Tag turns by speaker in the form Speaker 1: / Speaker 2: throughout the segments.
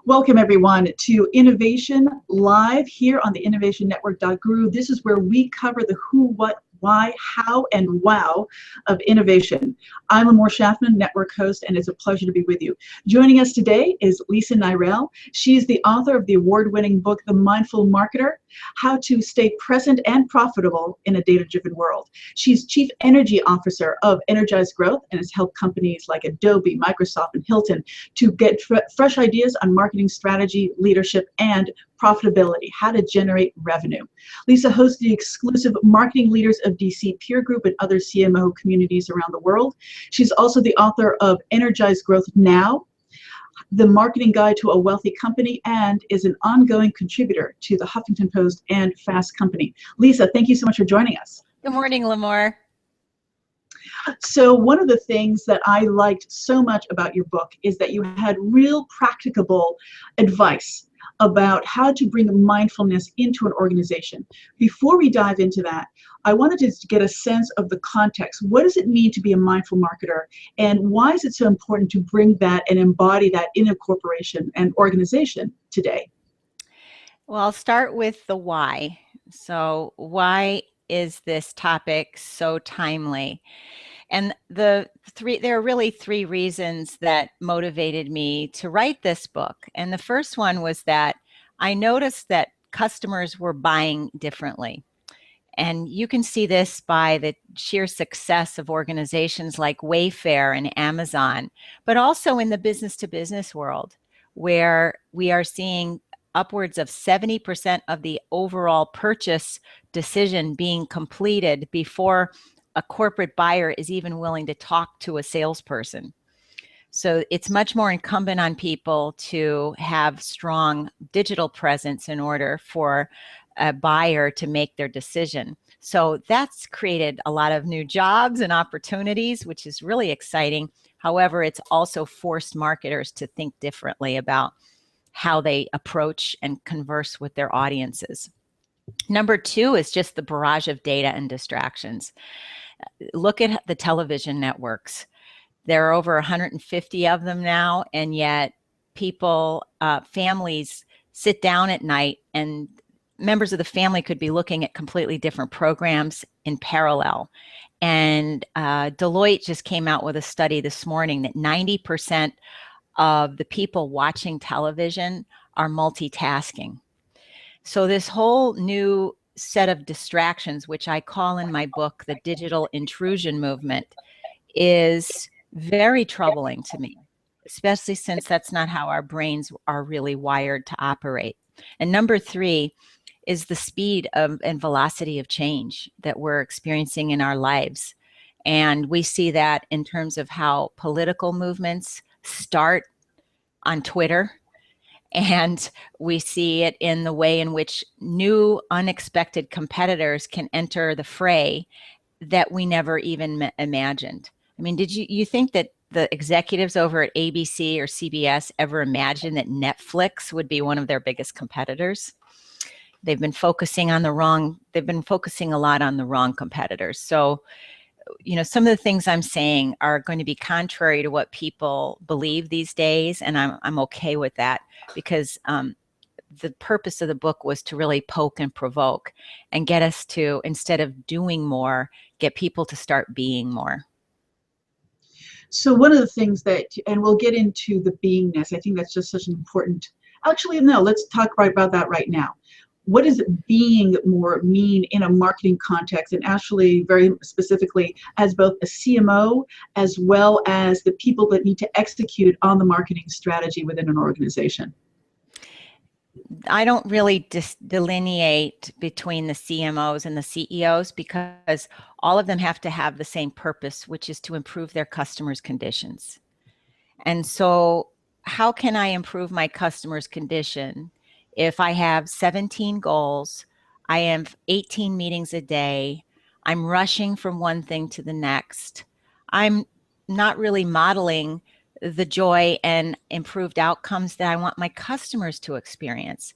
Speaker 1: Welcome everyone to Innovation Live here on the InnovationNetwork.guru. This is where we cover the who, what, why, how, and wow of innovation. I'm Limor Schafman, network host, and it's a pleasure to be with you. Joining us today is Lisa Nirell. She's the author of the award-winning book, The Mindful Marketer, How to Stay Present and Profitable in a Data-Driven World. She's Chief Energy Officer of EnergizeGrowth and has helped companies like Adobe, Microsoft, and Hilton to get fresh ideas on marketing strategy, leadership, and profitability, how to generate revenue. Lisa hosts the exclusive Marketing Leaders of DC peer group and other CMO communities around the world. She's also the author of EnergizeGrowth NOW, the marketing guide to a wealthy company, and is an ongoing contributor to the Huffington Post and Fast Company. Lisa, thank you so much for joining us.
Speaker 2: Good morning, Limor.
Speaker 1: So one of the things that I liked so much about your book is that you had real practicable advice about how to bring mindfulness into an organization. Before we dive into that, I wanted to get a sense of the context. What does it mean to be a mindful marketer, and why is it so important to bring that and embody that in a corporation and organization today?
Speaker 2: Well, I'll start with the why. So why is this topic so timely? And there are really three reasons that motivated me to write this book. And the first one was that I noticed that customers were buying differently. And you can see this by the sheer success of organizations like Wayfair and Amazon, but also in the business-to-business world, where we are seeing upwards of 70% of the overall purchase decision being completed before a corporate buyer is even willing to talk to a salesperson. So it's much more incumbent on people to have strong digital presence in order for a buyer to make their decision. So that's created a lot of new jobs and opportunities, which is really exciting. However, it's also forced marketers to think differently about how they approach and converse with their audiences. Number two is just the barrage of data and distractions. Look at the television networks. There are over 150 of them now, and yet people, families sit down at night and members of the family could be looking at completely different programs in parallel. And Deloitte just came out with a study this morning that 90% of the people watching television are multitasking. So this whole new set of distractions, which I call in my book the digital intrusion movement, is very troubling to me, especially since that's not how our brains are really wired to operate. And number three is the speed of and velocity of change that we're experiencing in our lives. And we see that in terms of how political movements start on Twitter. And we see it in the way in which new unexpected competitors can enter the fray that we never even imagined. I mean, did you think that the executives over at ABC or CBS ever imagined that Netflix would be one of their biggest competitors? They've been focusing a lot on the wrong competitors. So, you know, some of the things I'm saying are going to be contrary to what people believe these days, and I'm okay with that, because the purpose of the book was to really poke and provoke and get us to, instead of doing more, get people to start being more.
Speaker 1: So one of the things that, and we'll get into the beingness, I think that's just such an important, actually, no, let's talk right about that right now. What does being more mean in a marketing context, and actually very specifically as both a CMO as well as the people that need to execute on the marketing strategy within an organization?
Speaker 2: I don't really delineate between the CMOs and the CEOs, because all of them have to have the same purpose, which is to improve their customers' conditions. And so how can I improve my customer's condition if I have 17 goals, I have 18 meetings a day, I'm rushing from one thing to the next, I'm not really modeling the joy and improved outcomes that I want my customers to experience?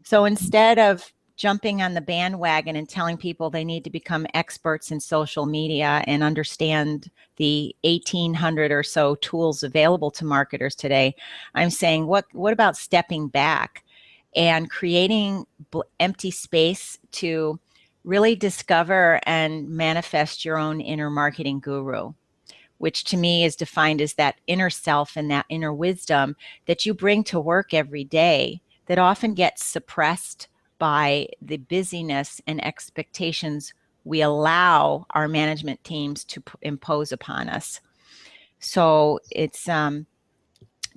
Speaker 2: So instead of jumping on the bandwagon and telling people they need to become experts in social media and understand the 1,800 or so tools available to marketers today. I'm saying, what about stepping back and creating empty space to really discover and manifest your own inner marketing guru, which to me is defined as that inner self and that inner wisdom that you bring to work every day that often gets suppressed by the busyness and expectations we allow our management teams to impose upon us. So it's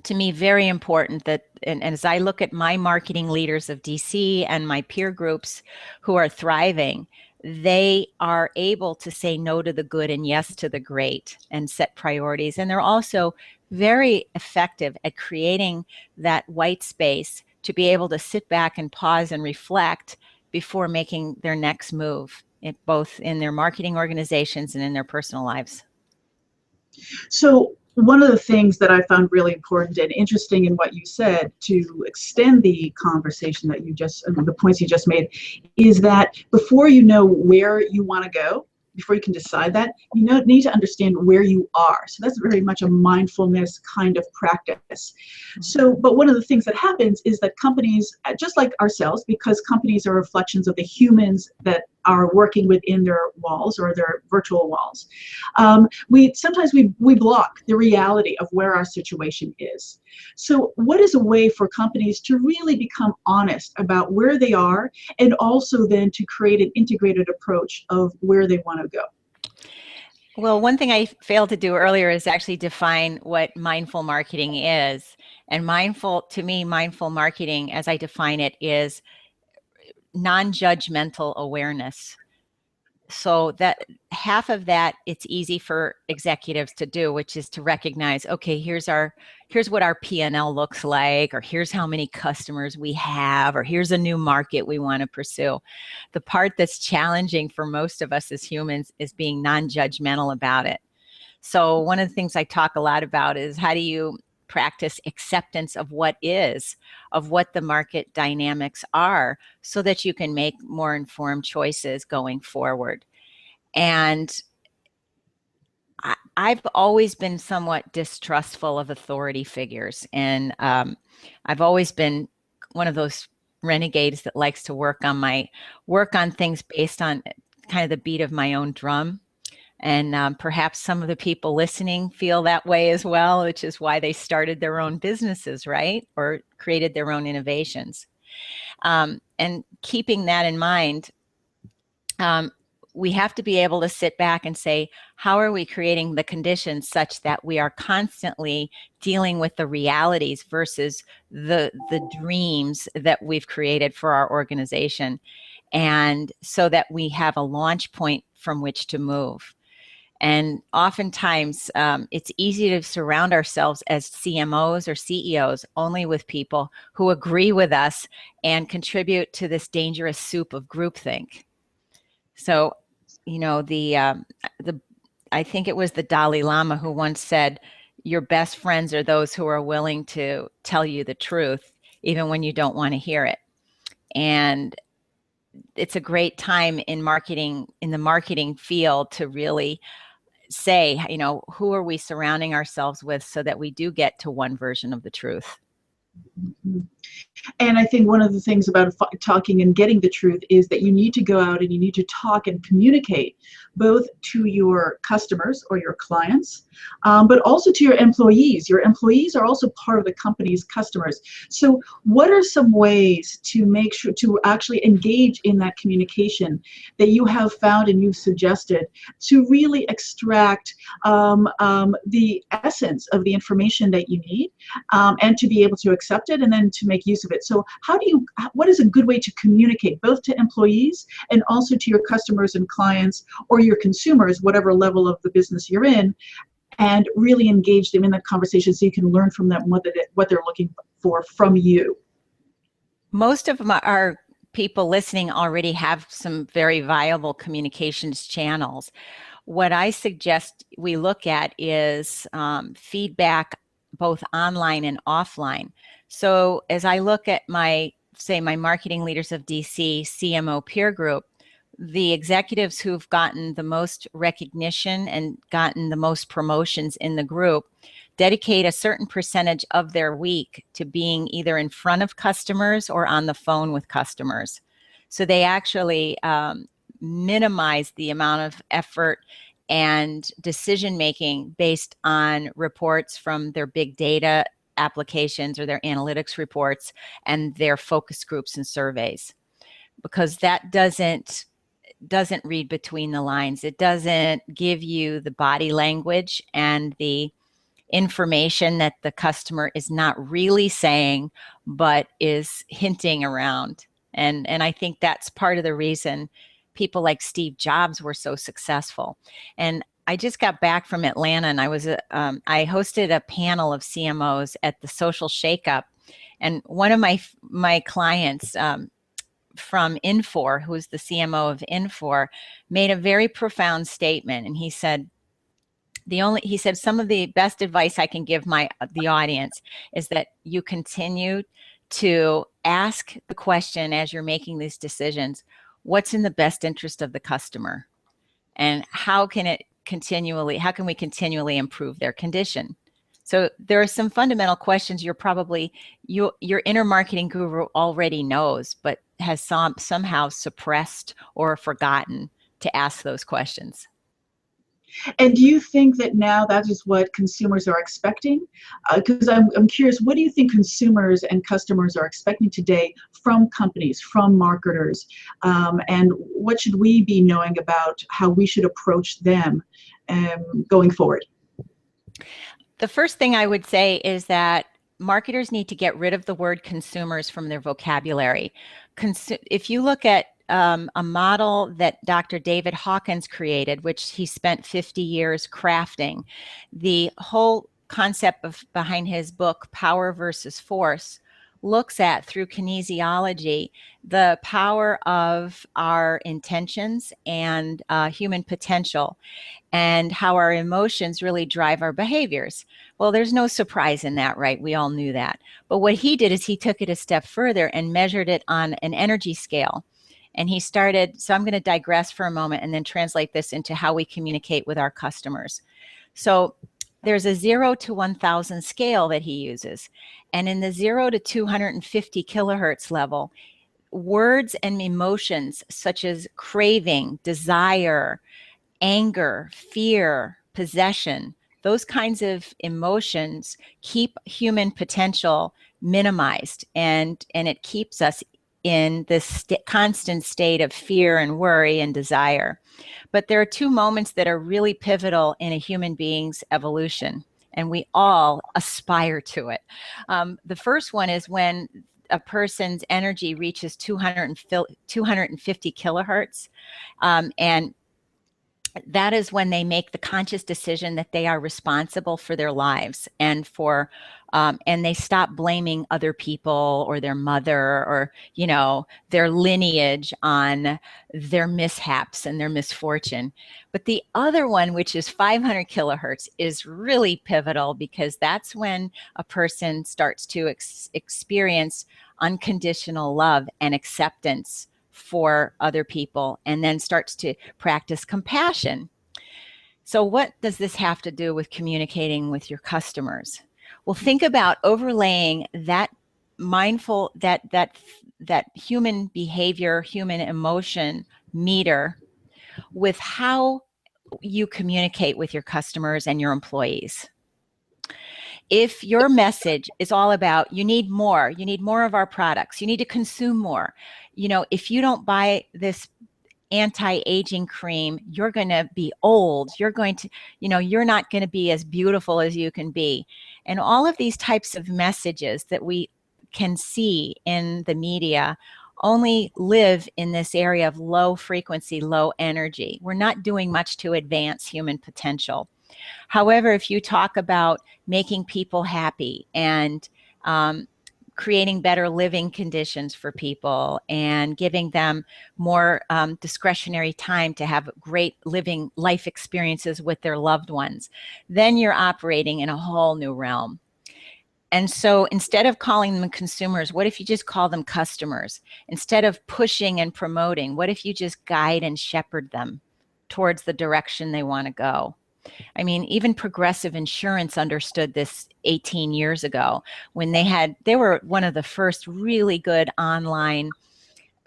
Speaker 2: to me very important that, and as I look at my marketing leaders of DC and my peer groups who are thriving, they are able to say no to the good and yes to the great and set priorities. And they're also very effective at creating that white space to be able to sit back and pause and reflect before making their next move, both in their marketing organizations and in their personal lives.
Speaker 1: So one of the things that I found really important and interesting in what you said, to extend the conversation that you just, the points you just made, is that before you know where you want to go, before you can decide that, you need to understand where you are. So that's very much a mindfulness kind of practice. So, but one of the things that happens is that companies, just like ourselves, because companies are reflections of the humans that are working within their walls or their virtual walls, we sometimes block the reality of where our situation is. So what is a way for companies to really become honest about where they are, and also then to create an integrated approach of where they want to go?
Speaker 2: Well, one thing I failed to do earlier is actually define what mindful marketing is. And to me, mindful marketing, as I define it, is non-judgmental awareness. So that half of that, it's easy for executives to do, which is to recognize, okay, here's what our P&L looks like, or here's how many customers we have, or here's a new market we want to pursue. The part that's challenging for most of us as humans is being non-judgmental about it. So one of the things I talk a lot about is, how do you practice acceptance of what is, of what the market dynamics are, so that you can make more informed choices going forward. And I've always been somewhat distrustful of authority figures. And I've always been one of those renegades that likes to work on things based on kind of the beat of my own drum. And perhaps some of the people listening feel that way as well, which is why they started their own businesses, right? Or created their own innovations. And keeping that in mind, we have to be able to sit back and say, how are we creating the conditions such that we are constantly dealing with the realities versus the dreams that we've created for our organization, and so that we have a launch point from which to move. And oftentimes, it's easy to surround ourselves as CMOs or CEOs only with people who agree with us and contribute to this dangerous soup of groupthink. So, I think it was the Dalai Lama who once said, your best friends are those who are willing to tell you the truth, even when you don't want to hear it. And it's a great time in the marketing field, to really say, who are we surrounding ourselves with, so that we do get to one version of the truth.
Speaker 1: Mm-hmm. And I think one of the things about talking and getting the truth is that you need to go out and you need to talk and communicate both to your customers or your clients, but also to your employees. Your employees are also part of the company's customers. So what are some ways to make sure to actually engage in that communication that you have found and you've suggested to really extract the essence of the information that you need, and to be able to accept it and then to make use of it? So what is a good way to communicate both to employees and also to your customers and clients, or your consumers, whatever level of the business you're in, and really engage them in that conversation so you can learn from them what they're looking for from you?
Speaker 2: Most of our people listening already have some very viable communications channels. What I suggest we look at is feedback, both online and offline. So as I look at my say, my marketing leaders of DC CMO peer group, the executives who've gotten the most recognition and gotten the most promotions in the group dedicate a certain percentage of their week to being either in front of customers or on the phone with customers. So they actually minimize the amount of effort and decision making based on reports from their big data applications or their analytics reports and their focus groups and surveys, because that doesn't read between the lines. It doesn't give you the body language and the information that the customer is not really saying, but is hinting around. And I think that's part of the reason people like Steve Jobs were so successful. And I just got back from Atlanta, and I hosted a panel of CMOs at the Social Shakeup. And one of my clients from Infor, who's the CMO of Infor, made a very profound statement. And he said, some of the best advice I can give the audience is that you continue to ask the question as you're making these decisions, what's in the best interest of the customer? And how can we continually improve their condition? So there are some fundamental questions your inner marketing guru already knows, but has somehow suppressed or forgotten to ask those questions.
Speaker 1: And do you think that now that is what consumers are expecting? Because I'm curious, what do you think consumers and customers are expecting today from companies, from marketers? And what should we be knowing about how we should approach them going forward?
Speaker 2: The first thing I would say is that marketers need to get rid of the word consumers from their vocabulary. If you look at a model that Dr. David Hawkins created, which he spent 50 years crafting, the whole concept behind his book, Power versus Force, looks at, through kinesiology, the power of our intentions and human potential, and how our emotions really drive our behaviors. Well, there's no surprise in that, right? We all knew that. But what he did is he took it a step further and measured it on an energy scale. And he started, so I'm going to digress for a moment and then translate this into how we communicate with our customers. So there's a 0 to 1,000 scale that he uses. And in the 0 to 250 kilohertz level, words and emotions such as craving, desire, anger, fear, possession, those kinds of emotions keep human potential minimized, and it keeps us in this constant state of fear and worry and desire. But there are two moments that are really pivotal in a human being's evolution, and we all aspire to it. The first one is when a person's energy reaches 250 kilohertz, and that is when they make the conscious decision that they are responsible for their lives and and they stop blaming other people or their mother or, their lineage on their mishaps and their misfortune. But the other one, which is 500 kilohertz, is really pivotal, because that's when a person starts to experience unconditional love and acceptance for other people, and then starts to practice compassion. So what does this have to do with communicating with your customers? Well, think about overlaying that that human behavior, human emotion meter with how you communicate with your customers and your employees. If your message is all about, you need more of our products, you need to consume more, if you don't buy this anti-aging cream, you're going to be old, you're not going to be as beautiful as you can be. And all of these types of messages that we can see in the media only live in this area of low frequency, low energy. We're not doing much to advance human potential. However, if you talk about making people happy and creating better living conditions for people and giving them more discretionary time to have great living life experiences with their loved ones, then you're operating in a whole new realm. And so instead of calling them consumers, what if you just call them customers? Instead of pushing and promoting, what if you just guide and shepherd them towards the direction they want to go? I mean, even Progressive Insurance understood this 18 years ago when they were one of the first really good online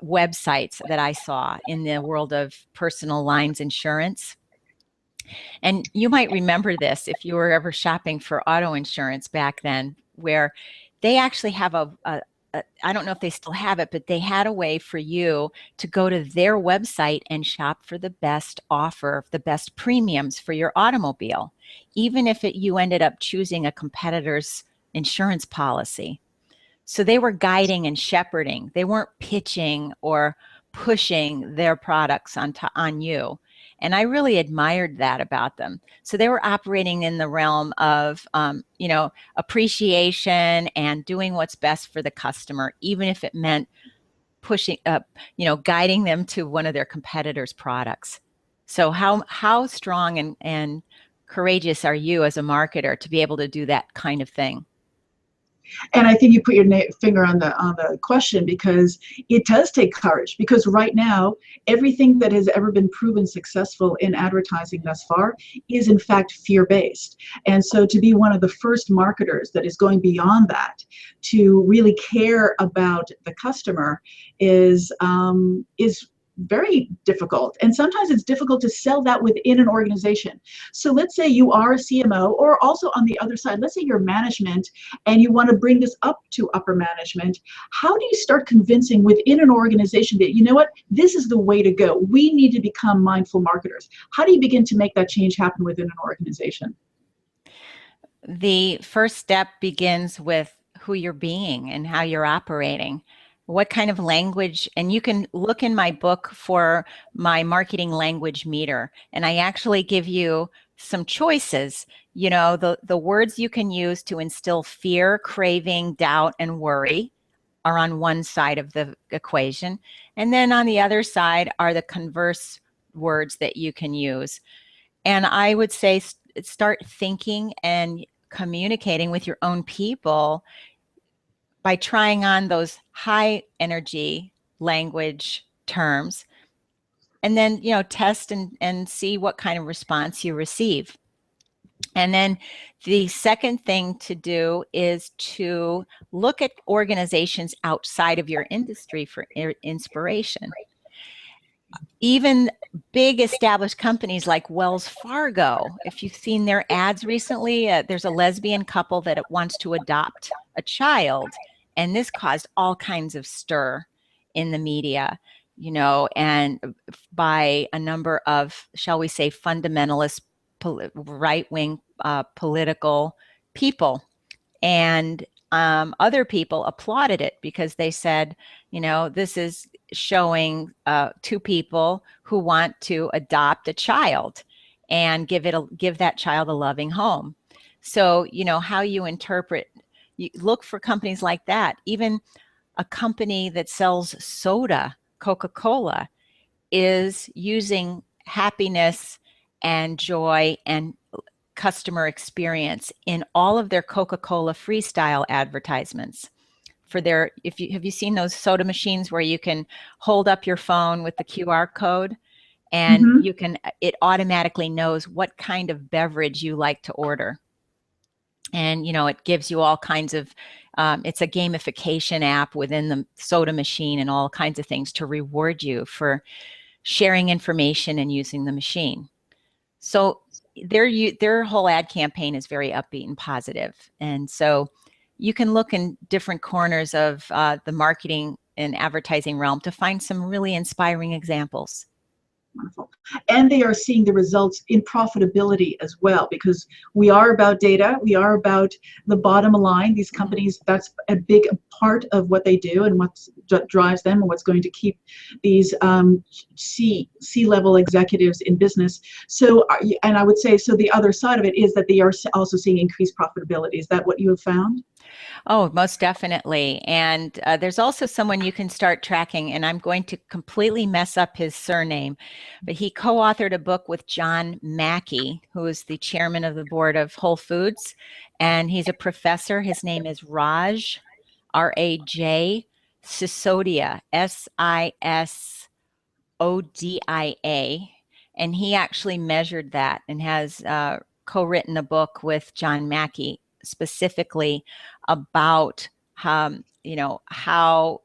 Speaker 2: websites that I saw in the world of personal lines insurance. And you might remember this if you were ever shopping for auto insurance back then, where they actually have I don't know if they still have it, but they had a way for you to go to their website and shop for the best offer, the best premiums for your automobile, even if you ended up choosing a competitor's insurance policy. So they were guiding and shepherding. They weren't pitching or pushing their products on you. And I really admired that about them. So they were operating in the realm of, appreciation and doing what's best for the customer, even if it meant pushing up, guiding them to one of their competitors' products. So how strong and courageous are you as a marketer to be able to do that kind of thing?
Speaker 1: And I think you put your finger on the question, because it does take courage, because right now everything that has ever been proven successful in advertising thus far is in fact fear-based. And so to be one of the first marketers that is going beyond that, to really care about the customer, is very difficult. And sometimes it's difficult to sell that within an organization. So let's say you are a CMO, or also on the other side, let's say you're management and you want to bring this up to upper management. How do you start convincing within an organization that, you know what, this is the way to go? We need to become mindful marketers. How do you begin to make that change happen within an organization?
Speaker 2: The first step begins with who you're being and how you're operating. What kind of language, and you can look in my book for my marketing language meter, and I actually give you some choices, the words you can use to instill fear, craving, doubt, and worry are on one side of the equation. And then on the other side are the converse words that you can use. And I would say start thinking and communicating with your own people by trying on those high energy language terms, and then, test and see what kind of response you receive. And then the second thing to do is to look at organizations outside of your industry for inspiration. Even big established companies like Wells Fargo, if you've seen their ads recently, there's a lesbian couple that wants to adopt a child. And this caused all kinds of stir in the media, and by a number of, shall we say, fundamentalist right-wing political people. And other people applauded it because they said, this is showing two people who want to adopt a child and give that child a loving home. So, how you interpret, you look for companies like that. Even a company that sells soda, Coca-Cola, is using happiness and joy and customer experience in all of their Coca-Cola freestyle advertisements. Have you seen those soda machines where you can hold up your phone with the QR code and it automatically knows what kind of beverage you like to order? And, it gives you all kinds of, it's a gamification app within the soda machine and all kinds of things to reward you for sharing information and using the machine. So their whole ad campaign is very upbeat and positive. And so you can look in different corners of the marketing and advertising realm to find some really inspiring examples.
Speaker 1: Wonderful. And they are seeing the results in profitability as well, because we are about data. We are about the bottom line. These companies, that's a big part of what they do and what drives them and what's going to keep these C-level executives in business. So, and I would say, so the other side of it is that they are also seeing increased profitability. Is that what you have found?
Speaker 2: Oh, most definitely. And there's also someone you can start tracking, and I'm going to completely mess up his surname, but he co-authored a book with John Mackey, who is the chairman of the board of Whole Foods, and he's a professor. His name is Raj, R-A-J, Sisodia, Sisodia, and he actually measured that and has co-written a book with John Mackey specifically about how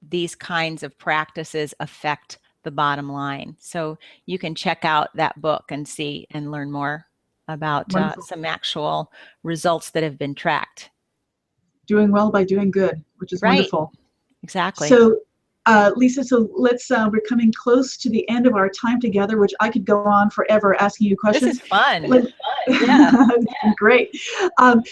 Speaker 2: these kinds of practices affect the bottom line. So you can check out that book and see and learn more about some actual results that have been tracked.
Speaker 1: Doing well by doing good, which is
Speaker 2: Right.
Speaker 1: wonderful.
Speaker 2: Exactly.
Speaker 1: So Lisa, so let's, we're coming close to the end of our time together, which I could go on forever asking you questions.
Speaker 2: This is fun.
Speaker 1: Yeah. Great.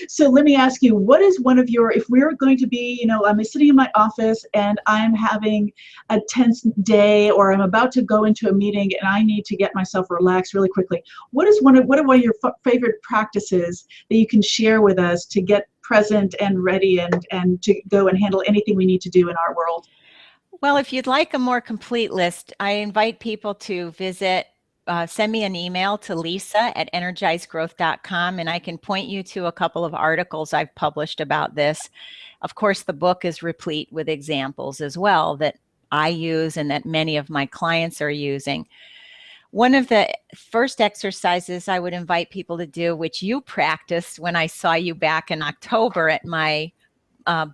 Speaker 1: So let me ask you, what is one of your, if we're going to be, I'm sitting in my office and I'm having a tense day, or I'm about to go into a meeting and I need to get myself relaxed really quickly. What are one of your favorite practices that you can share with us to get present and ready and to go and handle anything we need to do in our world?
Speaker 2: Well, if you'd like a more complete list, I invite people to visit, send me an email to lisa@EnergizeGrowth.com, and I can point you to a couple of articles I've published about this. Of course, the book is replete with examples as well that I use and that many of my clients are using. One of the first exercises I would invite people to do, which you practiced when I saw you back in October at my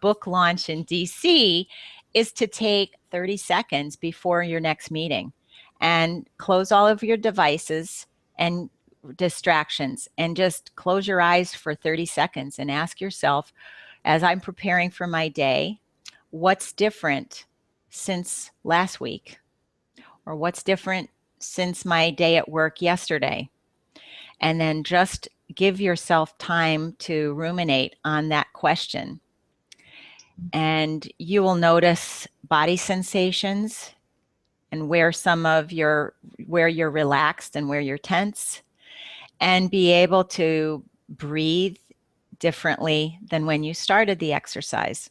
Speaker 2: book launch in DC, is to take 30 seconds before your next meeting and close all of your devices and distractions and just close your eyes for 30 seconds and ask yourself, as I'm preparing for my day, what's different since last week? Or what's different since my day at work yesterday? And then just give yourself time to ruminate on that question. And you will notice body sensations and where you're relaxed and where you're tense, and be able to breathe differently than when you started the exercise.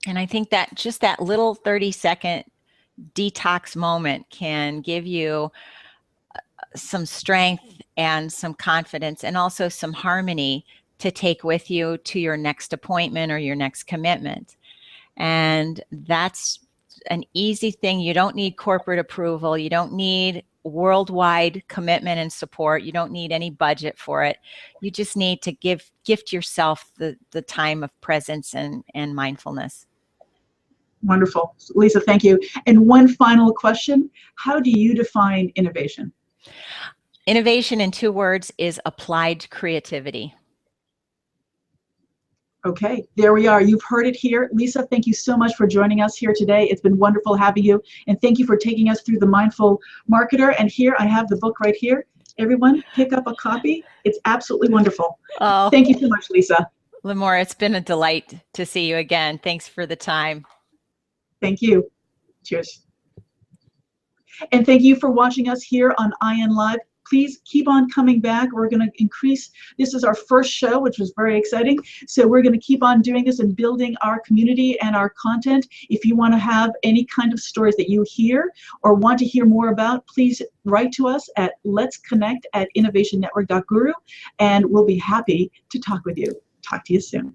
Speaker 2: And I think that just that little 30-second detox moment can give you some strength and some confidence and also some harmony to take with you to your next appointment or your next commitment. And that's an easy thing. You don't need corporate approval. You don't need worldwide commitment and support. You don't need any budget for it. You just need to gift yourself the time of presence and mindfulness.
Speaker 1: Wonderful. Lisa, thank you. And one final question. How do you define innovation?
Speaker 2: Innovation, in 2 words, is applied creativity.
Speaker 1: Okay, there we are. You've heard it here. Lisa, thank you so much for joining us here today. It's been wonderful having you. And thank you for taking us through the Mindful Marketer. And here, I have the book right here. Everyone, pick up a copy. It's absolutely wonderful.
Speaker 2: Oh,
Speaker 1: thank you so much, Lisa.
Speaker 2: Limor, it's been a delight to see you again. Thanks for the time.
Speaker 1: Thank you. Cheers. And thank you for watching us here on IN Live. Please keep on coming back. We're going to increase. This is our first show, which was very exciting. So we're going to keep on doing this and building our community and our content. If you want to have any kind of stories that you hear or want to hear more about, please write to us at letsconnect@InnovationNetwork.guru, and we'll be happy to talk with you. Talk to you soon.